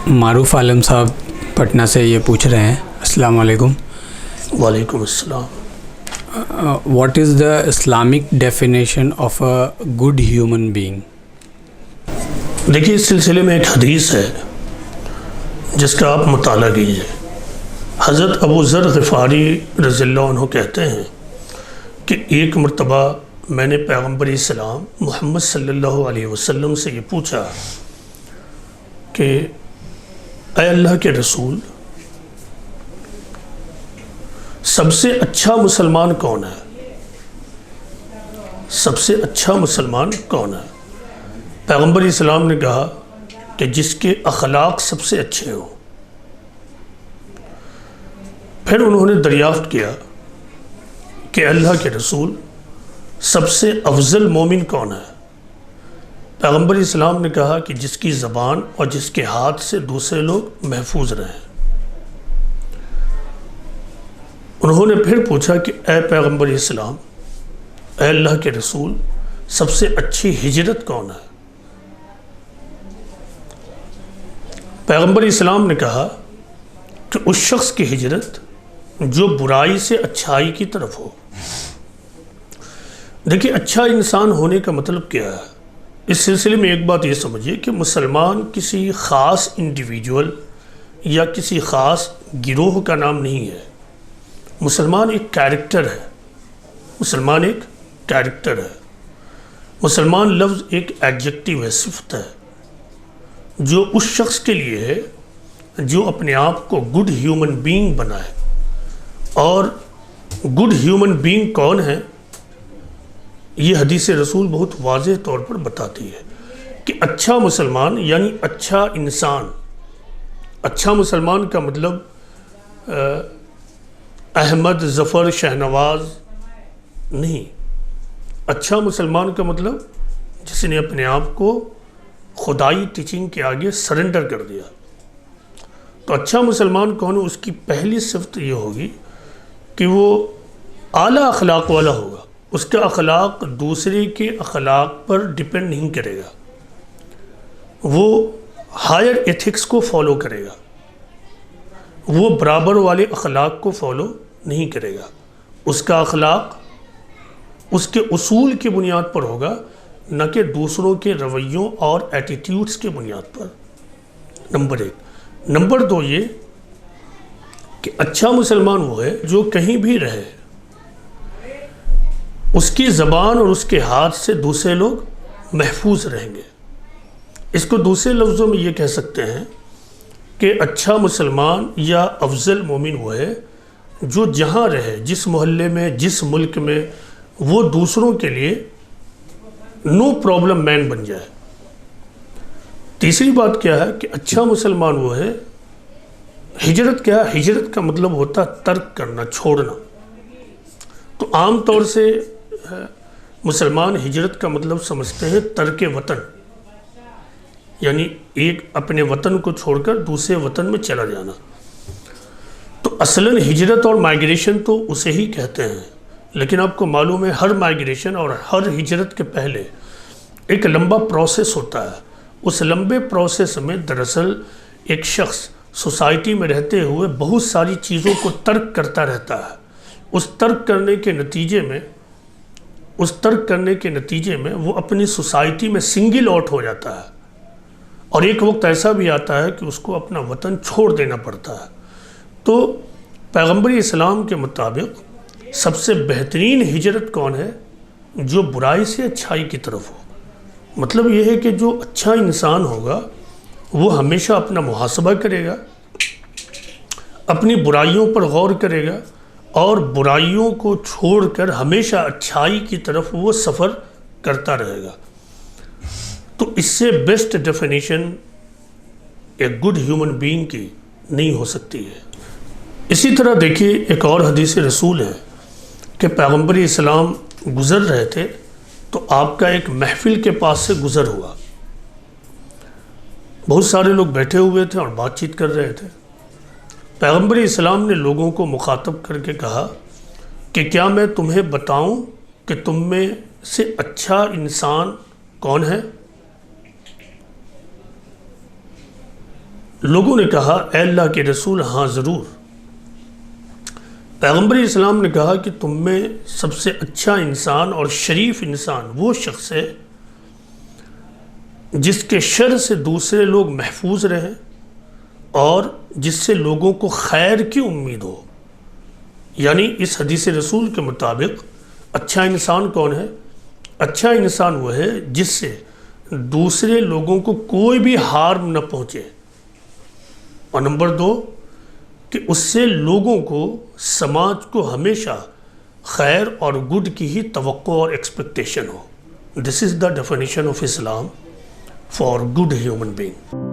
معروف عالم صاحب پٹنہ سے یہ پوچھ رہے ہیں، السلام علیکم۔ وعلیکم السلام۔ What is the Islamic definition of a good human being? دیکھیے، اس سلسلے میں ایک حدیث ہے جس کا آپ مطالعہ کیجیے۔ حضرت ابو ذر غفاری رضی اللہ عنہ کہتے ہیں کہ ایک مرتبہ میں نے پیغمبر اسلام محمد صلی اللہ علیہ وسلم سے یہ پوچھا کہ اے اللہ کے رسول، سب سے اچھا مسلمان کون ہے؟ سب سے اچھا مسلمان کون ہے؟ پیغمبر اسلام نے کہا کہ جس کے اخلاق سب سے اچھے ہوں۔ پھر انہوں نے دریافت کیا کہ اللہ کے رسول، سب سے افضل مومن کون ہے؟ پیغمبر اسلام نے کہا کہ جس کی زبان اور جس کے ہاتھ سے دوسرے لوگ محفوظ رہیں۔ انہوں نے پھر پوچھا کہ اے پیغمبر اسلام، اے اللہ کے رسول، سب سے اچھی ہجرت کون ہے؟ پیغمبر اسلام نے کہا کہ اس شخص کی ہجرت جو برائی سے اچھائی کی طرف ہو۔ دیکھیے، اچھا انسان ہونے کا مطلب کیا ہے؟ اس سلسلے میں ایک بات یہ سمجھیے کہ مسلمان کسی خاص انڈیویجول یا کسی خاص گروہ کا نام نہیں ہے۔ مسلمان ایک کیریکٹر ہے۔ مسلمان ایک کیریکٹر ہے۔ مسلمان لفظ ایک ایڈجیکٹیو ہے، صفت ہے، جو اس شخص کے لیے ہے جو اپنے آپ کو گڈ ہیومن بینگ بنائے۔ اور گڈ ہیومن بینگ کون ہے؟ یہ حدیث رسول بہت واضح طور پر بتاتی ہے کہ اچھا مسلمان یعنی اچھا انسان۔ اچھا مسلمان کا مطلب احمد، ظفر، شہنواز نہیں۔ اچھا مسلمان کا مطلب جس نے اپنے آپ کو خدائی ٹیچنگ کے آگے سرنڈر کر دیا۔ تو اچھا مسلمان کون ہے؟ اس کی پہلی صفت یہ ہوگی کہ وہ اعلیٰ اخلاق والا ہوگا۔ اس کا اخلاق دوسرے کے اخلاق پر ڈپینڈ نہیں کرے گا۔ وہ ہائر ایتھکس کو فالو کرے گا۔ وہ برابر والے اخلاق کو فالو نہیں کرے گا۔ اس کا اخلاق اس کے اصول کی بنیاد پر ہوگا، نہ کہ دوسروں کے رویوں اور ایٹیٹیوڈز کی بنیاد پر۔ نمبر ایک۔ نمبر دو یہ کہ اچھا مسلمان وہ ہے جو کہیں بھی رہے، اس کی زبان اور اس کے ہاتھ سے دوسرے لوگ محفوظ رہیں گے۔ اس کو دوسرے لفظوں میں یہ کہہ سکتے ہیں کہ اچھا مسلمان یا افضل مومن وہ ہے جو جہاں رہے، جس محلے میں، جس ملک میں، وہ دوسروں کے لیے نو پرابلم مین بن جائے۔ تیسری بات کیا ہے کہ اچھا مسلمان وہ ہے، ہجرت کیا ہے؟ ہجرت کا مطلب ہوتا ہے ترک کرنا، چھوڑنا۔ تو عام طور سے مسلمان ہجرت کا مطلب سمجھتے ہیں ترک وطن، یعنی ایک اپنے وطن کو چھوڑ کر دوسرے وطن میں چلا جانا۔ تو اصلاً ہجرت اور مائگریشن تو اسے ہی کہتے ہیں، لیکن آپ کو معلوم ہے ہر مائگریشن اور ہر ہجرت کے پہلے ایک لمبا پروسیس ہوتا ہے۔ اس لمبے پروسیس میں دراصل ایک شخص سوسائٹی میں رہتے ہوئے بہت ساری چیزوں کو ترک کرتا رہتا ہے۔ اس ترک کرنے کے نتیجے میں وہ اپنی سوسائٹی میں سنگل آؤٹ ہو جاتا ہے، اور ایک وقت ایسا بھی آتا ہے کہ اس کو اپنا وطن چھوڑ دینا پڑتا ہے۔ تو پیغمبر اسلام کے مطابق سب سے بہترین ہجرت کون ہے؟ جو برائی سے اچھائی کی طرف ہو۔ مطلب یہ ہے کہ جو اچھا انسان ہوگا وہ ہمیشہ اپنا محاسبہ کرے گا، اپنی برائیوں پر غور کرے گا، اور برائیوں کو چھوڑ کر ہمیشہ اچھائی کی طرف وہ سفر کرتا رہے گا۔ تو اس سے بیسٹ ڈیفینیشن ایک گڈ ہیومن بینگ کی نہیں ہو سکتی ہے۔ اسی طرح دیکھیے، ایک اور حدیث رسول ہے کہ پیغمبر اسلام گزر رہے تھے تو آپ کا ایک محفل کے پاس سے گزر ہوا۔ بہت سارے لوگ بیٹھے ہوئے تھے اور بات چیت کر رہے تھے۔ پیغمبر اسلام نے لوگوں کو مخاطب کر کے کہا کہ کیا میں تمہیں بتاؤں کہ تم میں سے اچھا انسان کون ہے؟ لوگوں نے کہا اے اللہ کے رسول ہاں ضرور. پیغمبر اسلام نے کہا کہ تم میں سب سے اچھا انسان اور شریف انسان وہ شخص ہے جس کے شر سے دوسرے لوگ محفوظ رہیں اور جس سے لوگوں کو خیر کی امید ہو. یعنی اس حدیث رسول کے مطابق اچھا انسان کون ہے؟ اچھا انسان وہ ہے جس سے دوسرے لوگوں کو کوئی بھی ہارم نہ پہنچے، اور نمبر 2 کہ اس سے لوگوں کو، سماج کو ہمیشہ خیر اور گڈ کی ہی توقع اور expectation who. This is the definition of Islam for good human being.